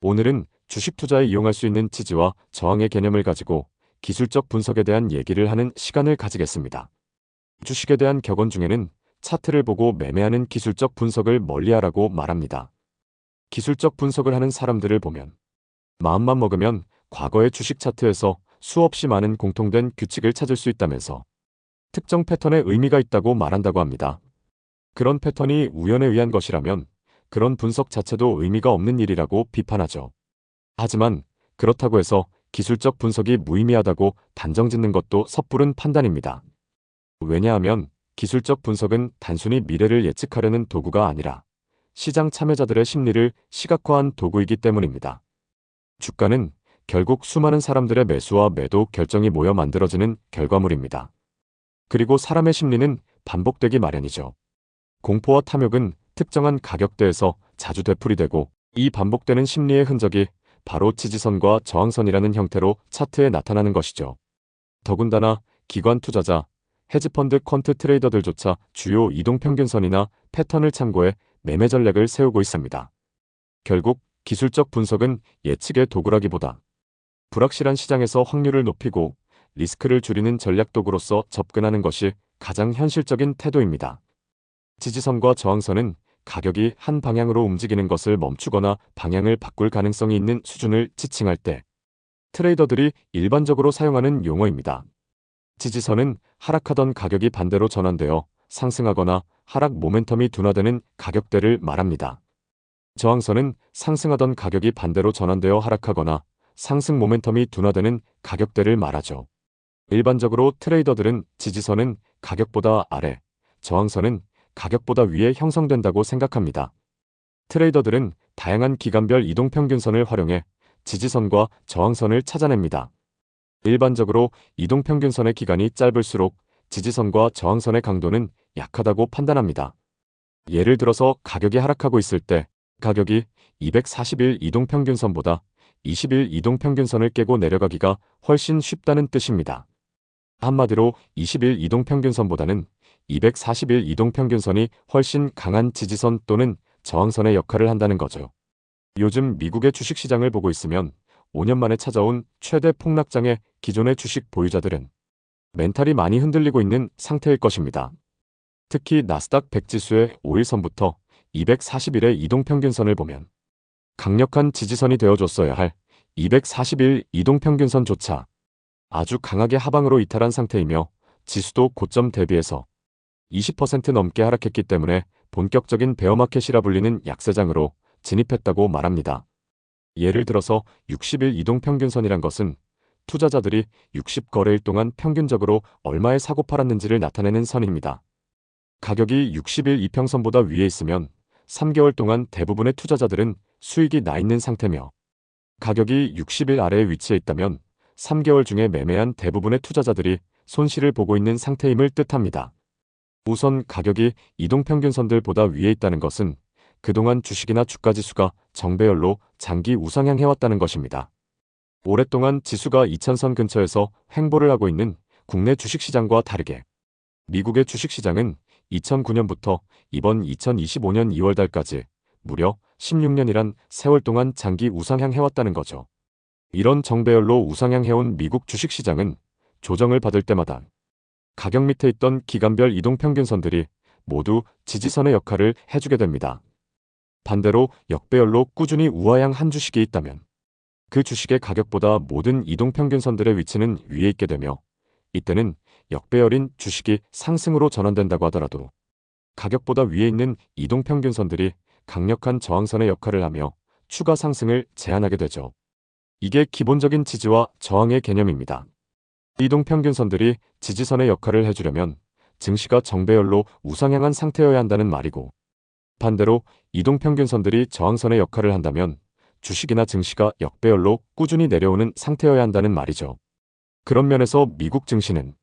오늘은 주식 투자에 이용할 수 있는 지지와 저항의 개념을 가지고 기술적 분석에 대한 얘기를 하는 시간을 가지겠습니다. 주식에 대한 격언 중에는 차트를 보고 매매하는 기술적 분석을 멀리하라고 말합니다. 기술적 분석을 하는 사람들을 보면 마음만 먹으면 과거의 주식 차트에서 수없이 많은 공통된 규칙을 찾을 수 있다면서 특정 패턴에 의미가 있다고 말한다고 합니다. 그런 패턴이 우연에 의한 것이라면 그런 분석 자체도 의미가 없는 일이라고 비판하죠. 하지만 그렇다고 해서 기술적 분석이 무의미하다고 단정짓는 것도 섣부른 판단입니다. 왜냐하면 기술적 분석은 단순히 미래를 예측하려는 도구가 아니라 시장 참여자들의 심리를 시각화한 도구이기 때문입니다. 주가는 결국 수많은 사람들의 매수와 매도 결정이 모여 만들어지는 결과물입니다. 그리고 사람의 심리는 반복되기 마련이죠. 공포와 탐욕은 특정한 가격대에서 자주 되풀이되고 이 반복되는 심리의 흔적이 바로 지지선과 저항선이라는 형태로 차트에 나타나는 것이죠. 더군다나 기관 투자자, 헤지펀드 퀀트 트레이더들조차 주요 이동평균선이나 패턴을 참고해 매매 전략을 세우고 있습니다. 결국 기술적 분석은 예측의 도구라기보다 불확실한 시장에서 확률을 높이고 리스크를 줄이는 전략 도구로서 접근하는 것이 가장 현실적인 태도입니다. 지지선과 저항선은 가격이 한 방향으로 움직이는 것을 멈추거나 방향을 바꿀 가능성이 있는 수준을 지칭할 때 트레이더들이 일반적으로 사용하는 용어입니다. 지지선은 하락하던 가격이 반대로 전환되어 상승하거나 하락 모멘텀이 둔화되는 가격대를 말합니다. 저항선은 상승하던 가격이 반대로 전환되어 하락하거나 상승 모멘텀이 둔화되는 가격대를 말하죠. 일반적으로 트레이더들은 지지선은 가격보다 아래, 저항선은 가격보다 위에 형성된다고 생각합니다. 트레이더들은 다양한 기간별 이동평균선을 활용해 지지선과 저항선을 찾아냅니다. 일반적으로 이동평균선의 기간이 짧을수록 지지선과 저항선의 강도는 약하다고 판단합니다. 예를 들어서 가격이 하락하고 있을 때 가격이 240일 이동평균선보다 20일 이동평균선을 깨고 내려가기가 훨씬 쉽다는 뜻입니다. 한마디로 20일 이동평균선보다는 240일 이동평균선이 훨씬 강한 지지선 또는 저항선의 역할을 한다는 거죠. 요즘 미국의 주식시장을 보고 있으면 5년 만에 찾아온 최대 폭락장에 기존의 주식 보유자들은 멘탈이 많이 흔들리고 있는 상태일 것입니다. 특히 나스닥 100 지수의 5일선부터 240일의 이동평균선을 보면 강력한 지지선이 되어줬어야 할 240일 이동평균선조차 아주 강하게 하방으로 이탈한 상태이며 지수도 고점 대비해서 20% 넘게 하락했기 때문에 본격적인 베어마켓이라 불리는 약세장으로 진입했다고 말합니다. 예를 들어서 60일 이동평균선이란 것은 투자자들이 60거래일 동안 평균적으로 얼마에 사고 팔았는지를 나타내는 선입니다. 가격이 60일 이평선보다 위에 있으면 3개월 동안 대부분의 투자자들은 수익이 나 있는 상태며 가격이 60일 아래에 위치해 있다면 3개월 중에 매매한 대부분의 투자자들이 손실을 보고 있는 상태임을 뜻합니다. 우선 가격이 이동평균선들보다 위에 있다는 것은 그동안 주식이나 주가지수가 정배열로 장기 우상향해왔다는 것입니다. 오랫동안 지수가 2000선 근처에서 횡보를 하고 있는 국내 주식시장과 다르게 미국의 주식시장은 2009년부터 이번 2025년 2월달까지 무려 16년이란 세월 동안 장기 우상향해왔다는 거죠. 이런 정배열로 우상향해온 미국 주식시장은 조정을 받을 때마다 가격 밑에 있던 기간별 이동평균선들이 모두 지지선의 역할을 해주게 됩니다. 반대로 역배열로 꾸준히 우하향한 주식이 있다면 그 주식의 가격보다 모든 이동평균선들의 위치는 위에 있게 되며 이때는 역배열인 주식이 상승으로 전환된다고 하더라도 가격보다 위에 있는 이동평균선들이 강력한 저항선의 역할을 하며 추가 상승을 제한하게 되죠. 이게 기본적인 지지와 저항의 개념입니다. 이동평균선들이 지지선의 역할을 해주려면 증시가 정배열로 우상향한 상태여야 한다는 말이고 반대로 이동평균선들이 저항선의 역할을 한다면 주식이나 증시가 역배열로 꾸준히 내려오는 상태여야 한다는 말이죠. 그런 면에서 미국 증시는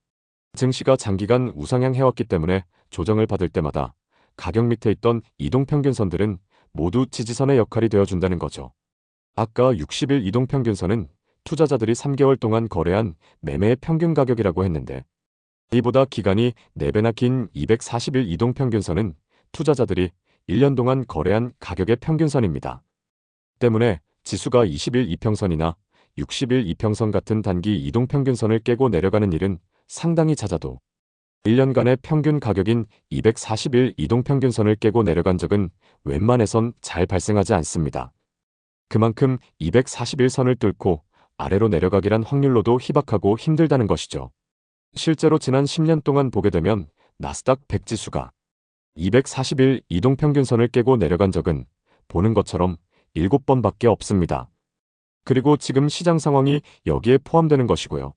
증시가 장기간 우상향해왔기 때문에 조정을 받을 때마다 가격 밑에 있던 이동평균선들은 모두 지지선의 역할이 되어준다는 거죠. 아까 60일 이동평균선은 투자자들이 3개월 동안 거래한 매매의 평균 가격이라고 했는데 이보다 기간이 4배나 긴 240일 이동평균선은 투자자들이 1년 동안 거래한 가격의 평균선입니다. 때문에 지수가 20일 이평선이나 60일 이평선 같은 단기 이동평균선을 깨고 내려가는 일은 상당히 잦아도 1년간의 평균 가격인 240일 이동평균선을 깨고 내려간 적은 웬만해선 잘 발생하지 않습니다. 그만큼 241선을 뚫고 아래로 내려가기란 확률로도 희박하고 힘들다는 것이죠. 실제로 지난 10년 동안 보게 되면 나스닥 100 지수가 240일 이동평균선을 깨고 내려간 적은 보는 것처럼 7번밖에 없습니다. 그리고 지금 시장 상황이 여기에 포함되는 것이고요.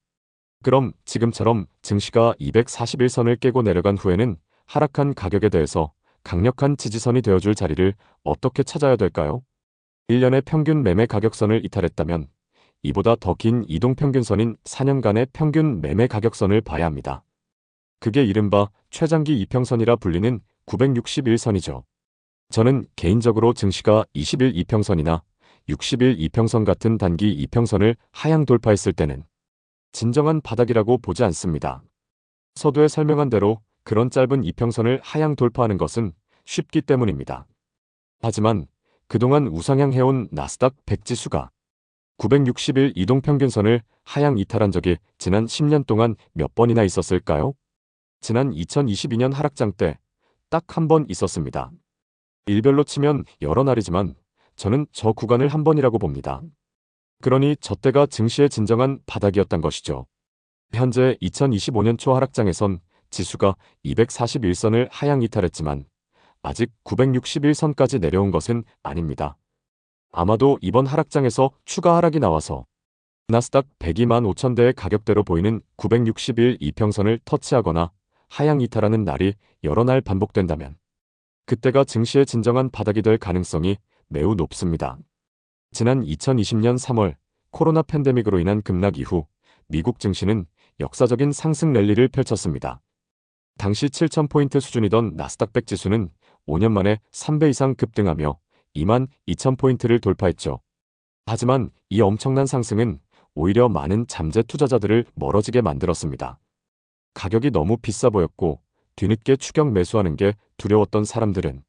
그럼 지금처럼 증시가 241선을 깨고 내려간 후에는 하락한 가격에 대해서 강력한 지지선이 되어줄 자리를 어떻게 찾아야 될까요? 1년의 평균 매매 가격선을 이탈했다면 이보다 더 긴 이동평균선인 4년간의 평균 매매 가격선을 봐야 합니다. 그게 이른바 최장기 이평선이라 불리는 961선이죠. 저는 개인적으로 증시가 20일 이평선이나 60일 이평선 같은 단기 이평선을 하향 돌파했을 때는 진정한 바닥이라고 보지 않습니다. 서두에 설명한 대로 그런 짧은 이평선을 하향 돌파하는 것은 쉽기 때문입니다. 하지만 그동안 우상향 해온 나스닥 100 지수가 960일 이동평균선을 하향 이탈한 적이 지난 10년 동안 몇 번이나 있었을까요? 지난 2022년 하락장 때 딱 한 번 있었습니다. 일별로 치면 여러 날이지만 저는 저 구간을 한 번이라고 봅니다. 그러니 저 때가 증시의 진정한 바닥이었단 것이죠. 현재 2025년 초 하락장에선 지수가 241선을 하향 이탈했지만 아직 961선까지 내려온 것은 아닙니다. 아마도 이번 하락장에서 추가 하락이 나와서 나스닥 102만 5천대의 가격대로 보이는 960일 이평선을 터치하거나 하향 이탈하는 날이 여러 날 반복된다면 그때가 증시의 진정한 바닥이 될 가능성이 매우 높습니다. 지난 2020년 3월 코로나 팬데믹으로 인한 급락 이후 미국 증시는 역사적인 상승 랠리를 펼쳤습니다. 당시 7,000포인트 수준이던 나스닥 100 지수는 5년 만에 3배 이상 급등하며 2만 2,000포인트를 돌파했죠. 하지만 이 엄청난 상승은 오히려 많은 잠재 투자자들을 멀어지게 만들었습니다. 가격이 너무 비싸 보였고 뒤늦게 추격 매수하는 게 두려웠던 사람들은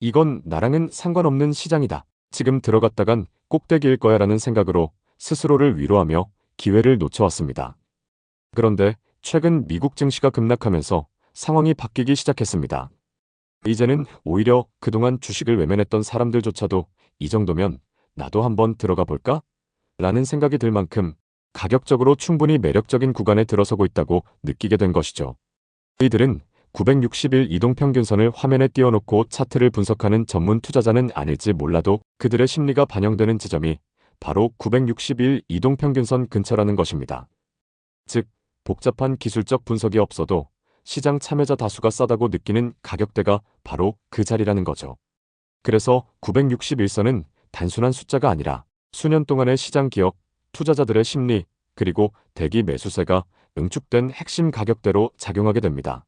이건 나랑은 상관없는 시장이다. 지금 들어갔다간 꼭대기일 거야 라는 생각으로 스스로를 위로하며 기회를 놓쳐왔습니다. 그런데 최근 미국 증시가 급락하면서 상황이 바뀌기 시작했습니다. 이제는 오히려 그동안 주식을 외면했던 사람들조차도 이 정도면 나도 한번 들어가 볼까? 라는 생각이 들 만큼 가격적으로 충분히 매력적인 구간에 들어서고 있다고 느끼게 된 것이죠. 이들은 960일 이동평균선을 화면에 띄워놓고 차트를 분석하는 전문 투자자는 아닐지 몰라도 그들의 심리가 반영되는 지점이 바로 960일 이동평균선 근처라는 것입니다. 즉, 복잡한 기술적 분석이 없어도 시장 참여자 다수가 싸다고 느끼는 가격대가 바로 그 자리라는 거죠. 그래서 961선은 단순한 숫자가 아니라 수년 동안의 시장 기억, 투자자들의 심리, 그리고 대기 매수세가 응축된 핵심 가격대로 작용하게 됩니다.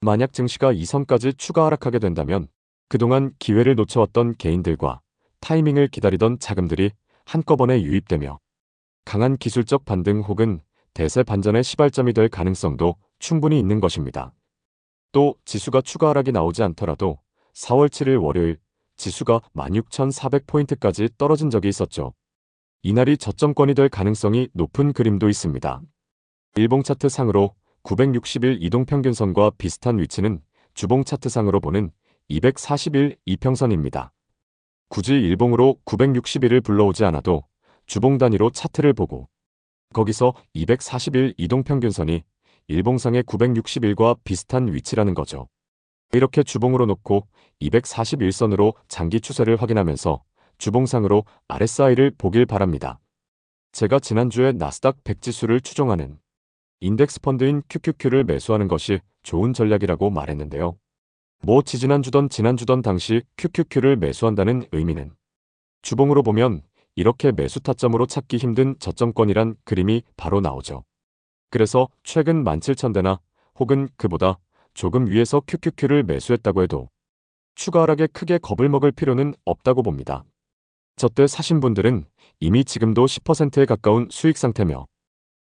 만약 증시가 이 선까지 추가 하락하게 된다면 그동안 기회를 놓쳐왔던 개인들과 타이밍을 기다리던 자금들이 한꺼번에 유입되며 강한 기술적 반등 혹은 대세 반전의 시발점이 될 가능성도 충분히 있는 것입니다. 또 지수가 추가 하락이 나오지 않더라도 4월 7일 월요일 지수가 16,400포인트까지 떨어진 적이 있었죠. 이날이 저점권이 될 가능성이 높은 그림도 있습니다. 일봉 차트 상으로 960일 이동평균선과 비슷한 위치는 주봉 차트상으로 보는 240일 이평선입니다. 굳이 일봉으로 960일을 불러오지 않아도 주봉 단위로 차트를 보고 거기서 240일 이동평균선이 일봉상의 960일과 비슷한 위치라는 거죠. 이렇게 주봉으로 놓고 241선으로 장기 추세를 확인하면서 주봉상으로 RSI를 보길 바랍니다. 제가 지난주에 나스닥 100 지수를 추종하는 인덱스 펀드인 QQQ를 매수하는 것이 좋은 전략이라고 말했는데요. 뭐 지난주던 당시 QQQ를 매수한다는 의미는 주봉으로 보면 이렇게 매수 타점으로 찾기 힘든 저점권이란 그림이 바로 나오죠. 그래서 최근 17,000대나 혹은 그보다 조금 위에서 QQQ를 매수했다고 해도 추가 하락에 크게 겁을 먹을 필요는 없다고 봅니다. 저때 사신 분들은 이미 지금도 10%에 가까운 수익 상태며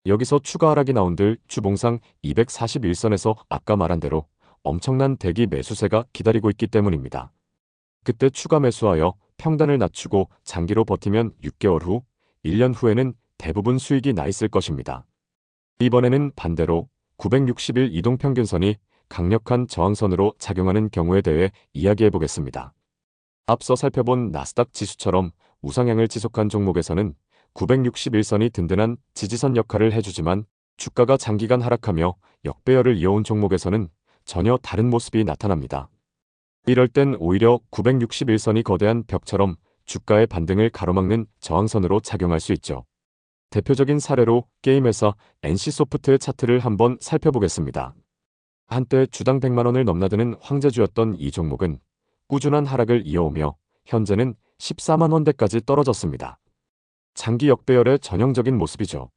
여기서 추가 하락이 나온들 주봉상 241선에서 아까 말한 대로 엄청난 대기 매수세가 기다리고 있기 때문입니다. 그때 추가 매수하여 평단을 낮추고 장기로 버티면 6개월 후, 1년 후에는 대부분 수익이 나 있을 것입니다. 이번에는 반대로 960일 이동평균선이 강력한 저항선으로 작용하는 경우에 대해 이야기해 보겠습니다. 앞서 살펴본 나스닥 지수처럼 우상향을 지속한 종목에서는 961선이 든든한 지지선 역할을 해주지만 주가가 장기간 하락하며 역배열을 이어온 종목에서는 전혀 다른 모습이 나타납니다. 이럴 땐 오히려 961선이 거대한 벽처럼 주가의 반등을 가로막는 저항선으로 작용할 수 있죠. 대표적인 사례로 게임회사 NC소프트의 차트를 한번 살펴보겠습니다. 한때 주당 100만원을 넘나드는 황제주였던 이 종목은 꾸준한 하락을 이어오며 현재는 14만원대까지 떨어졌습니다. 장기 역배열의 전형적인 모습이죠.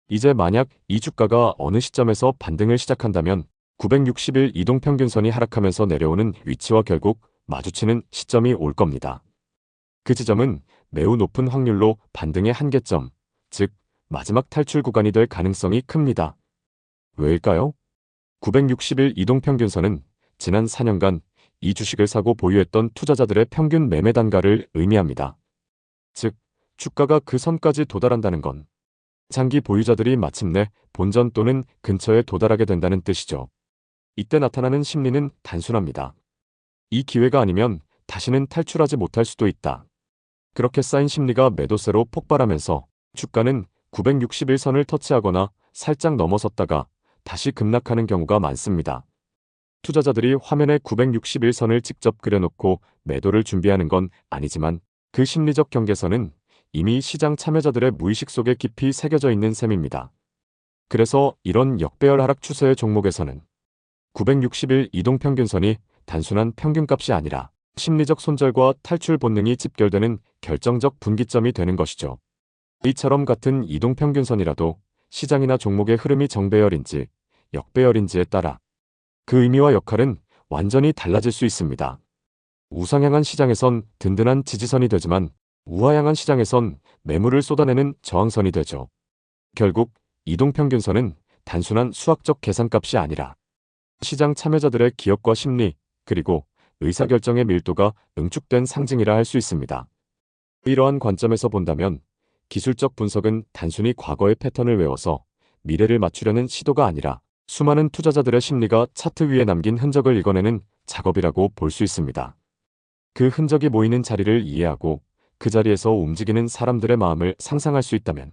이제 만약 이 주가가 어느 시점에서 반등을 시작한다면 960일 이동평균선이 하락하면서 내려오는 위치와 결국 마주치는 시점이 올 겁니다. 그 지점은 매우 높은 확률로 반등의 한계점, 즉 마지막 탈출 구간이 될 가능성이 큽니다. 왜일까요? 960일 이동평균선은 지난 4년간 이 주식을 사고 보유했던 투자자들의 평균 매매 단가를 의미합니다. 즉, 주가가 그 선까지 도달한다는 건 장기 보유자들이 마침내 본전 또는 근처에 도달하게 된다는 뜻이죠. 이때 나타나는 심리는 단순합니다. 이 기회가 아니면 다시는 탈출하지 못할 수도 있다. 그렇게 쌓인 심리가 매도세로 폭발하면서 주가는 961선을 터치하거나 살짝 넘어섰다가 다시 급락하는 경우가 많습니다. 투자자들이 화면에 961선을 직접 그려놓고 매도를 준비하는 건 아니지만 그 심리적 경계선은 이미 시장 참여자들의 무의식 속에 깊이 새겨져 있는 셈입니다. 그래서 이런 역배열 하락 추세의 종목에서는 960일 이동평균선이 단순한 평균값이 아니라 심리적 손절과 탈출 본능이 집결되는 결정적 분기점이 되는 것이죠. 이처럼 같은 이동평균선이라도 시장이나 종목의 흐름이 정배열인지 역배열인지에 따라 그 의미와 역할은 완전히 달라질 수 있습니다. 우상향한 시장에선 든든한 지지선이 되지만 우하향한 시장에선 매물을 쏟아내는 저항선이 되죠. 결국 이동평균선은 단순한 수학적 계산값이 아니라 시장 참여자들의 기억과 심리, 그리고 의사결정의 밀도가 응축된 상징이라 할 수 있습니다. 이러한 관점에서 본다면 기술적 분석은 단순히 과거의 패턴을 외워서 미래를 맞추려는 시도가 아니라 수많은 투자자들의 심리가 차트 위에 남긴 흔적을 읽어내는 작업이라고 볼 수 있습니다. 그 흔적이 모이는 자리를 이해하고 그 자리에서 움직이는 사람들의 마음을 상상할 수 있다면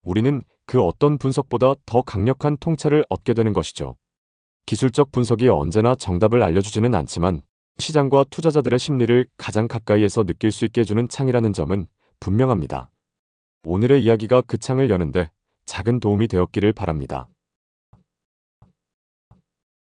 우리는 그 어떤 분석보다 더 강력한 통찰을 얻게 되는 것이죠. 기술적 분석이 언제나 정답을 알려주지는 않지만 시장과 투자자들의 심리를 가장 가까이에서 느낄 수 있게 해주는 창이라는 점은 분명합니다. 오늘의 이야기가 그 창을 여는데 작은 도움이 되었기를 바랍니다.